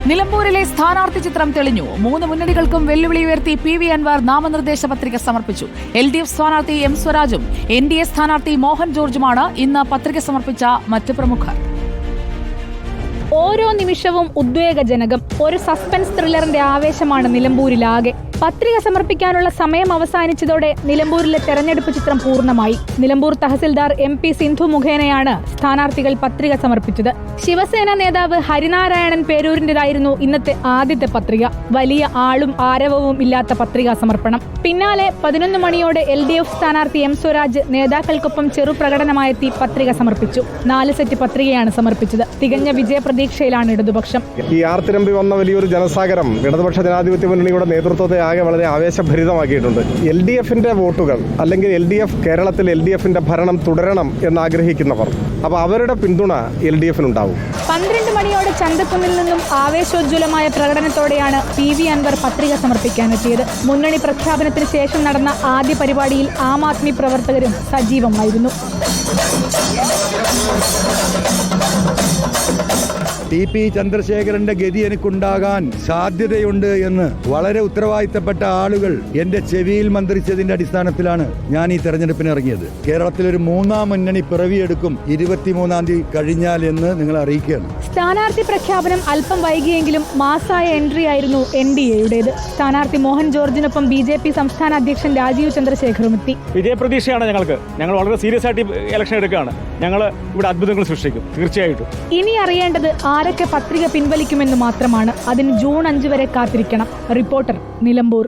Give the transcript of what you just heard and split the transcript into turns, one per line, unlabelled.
നിലമ്പൂരിലെ സ്ഥാനാർത്ഥി ചിത്രം തെളിഞ്ഞു. 3 മുന്നണികൾക്കും വെല്ലുവിളി ഉയർത്തി PV അൻവർ നാമനിർദ്ദേശ പത്രിക സമർപ്പിച്ചു. LDF സ്ഥാനാർത്ഥി M സ്വരാജും NDA സ്ഥാനാർത്ഥി മോഹൻ ജോർജുമാണ് ഇന്ന് പത്രിക സമർപ്പിച്ച മറ്റ് പ്രമുഖർ.
ഓരോ നിമിഷവും ഉദ്വേഗജനകം. ഒരു സസ്പെൻസ് ത്രില്ലറിന്റെ ആവേശമാണ് നിലമ്പൂരിലാകെ. പത്രിക സമർപ്പിക്കാനുള്ള സമയം അവസാനിച്ചതോടെ നിലമ്പൂരിലെ തെരഞ്ഞെടുപ്പ് ചിത്രം പൂർണ്ണമായി. നിലമ്പൂർ തഹസിൽദാർ MP സിന്ധു മുഖേനയാണ് സ്ഥാനാർത്ഥികൾ പത്രിക സമർപ്പിച്ചത്. ശിവസേന നേതാവ് ഹരിനാരായണൻ പേരൂരിന്റേതായിരുന്നു ഇന്നത്തെ ആദ്യത്തെ പത്രിക. വലിയ ആളും ആരവവും ഇല്ലാത്ത പത്രികാ സമർപ്പണം. പിന്നാലെ 11 മണിയോടെ LDF സ്ഥാനാർത്ഥി M സ്വരാജ് നേതാക്കൾക്കൊപ്പം ചെറുപ്രകടനമായെത്തി പത്രിക സമർപ്പിച്ചു. 4 സെറ്റ് പത്രികയാണ് സമർപ്പിച്ചത്. തികഞ്ഞ വിജയപ്രതീക്ഷയിലാണ് ഇടതുപക്ഷം.
ഈ ആർത്തിരമ്പി വന്ന വലിയൊരു ജനസാഗരം ഇടതുപക്ഷ ജനാധിപത്യ മുന്നണിയുടെ നേതൃത്വത്തെ ആകെ വളരെ ആവേശഭരിതമാക്കിയിട്ടുണ്ട്. LDFന്റെ വോട്ടുകൾ അല്ലെങ്കിൽ കേരളത്തിൽ LDFന്റെ ഭരണം തുടരണം എന്നാഗ്രഹിക്കുന്നവർ, അപ്പോൾ അവരുടെ പിന്തുണ LDFനുണ്ടാവും.
12 മണിയോടെ ചന്തക്കുന്നിൽ നിന്നും ആവേശോജ്വലമായ പ്രകടനത്തോടെയാണ് PV അൻവർ പത്രിക സമർപ്പിക്കാനെത്തിയത്. മുന്നണി പ്രഖ്യാപനത്തിന് ശേഷം നടന്ന ആദ്യ പരിപാടിയിൽ ആം ആദ്മി പ്രവർത്തകരും സജീവമായിരുന്നു.
TP ചന്ദ്രശേഖരന്റെ ഗതി എനിക്കുണ്ടാകാൻ സാധ്യതയുണ്ട് എന്ന് വളരെ ഉത്തരവാദിത്തപ്പെട്ട ആളുകൾ എന്റെ ചെവിയിൽ മന്ത്രിച്ചതിന്റെ അടിസ്ഥാനത്തിലാണ് ഞാൻ ഈ തെരഞ്ഞെടുപ്പിന് ഇറങ്ങിയത്. കേരളത്തിലൊരു 3ാം മുന്നണി പിറവിയെടുക്കും 23-ാം തീയതി കഴിഞ്ഞാൽ എന്ന് നിങ്ങൾ അറിയിക്കുകയാണ്.
സ്ഥാനാർത്ഥി പ്രഖ്യാപനം അല്പം വൈകിയെങ്കിലും മാസായ എൻട്രി ആയിരുന്നു NDAയുടേത്. സ്ഥാനാർത്ഥി മോഹൻ ജോർജിനൊപ്പം BJP സംസ്ഥാന അധ്യക്ഷൻ രാജീവ് ചന്ദ്രശേഖറും എത്തി.
വിജയപ്രതീക്ഷയാണ് ഞങ്ങൾ വളരെ സീരിയസ് ആയിട്ട് ഇലക്ഷൻ എടുക്കുകയാണ്. ഞങ്ങൾ ഇവിടെ അത്ഭുതങ്ങൾ സൃഷ്ടിക്കും തീർച്ചയായിട്ടും.
ഇനി അറിയേണ്ടത് ആരൊക്കെ പത്രിക പിൻവലിക്കുമെന്ന് മാത്രമാണ്. അതിന് ജൂൺ 5 വരെ കാത്തിരിക്കണം. റിപ്പോർട്ടർ, നിലമ്പൂർ.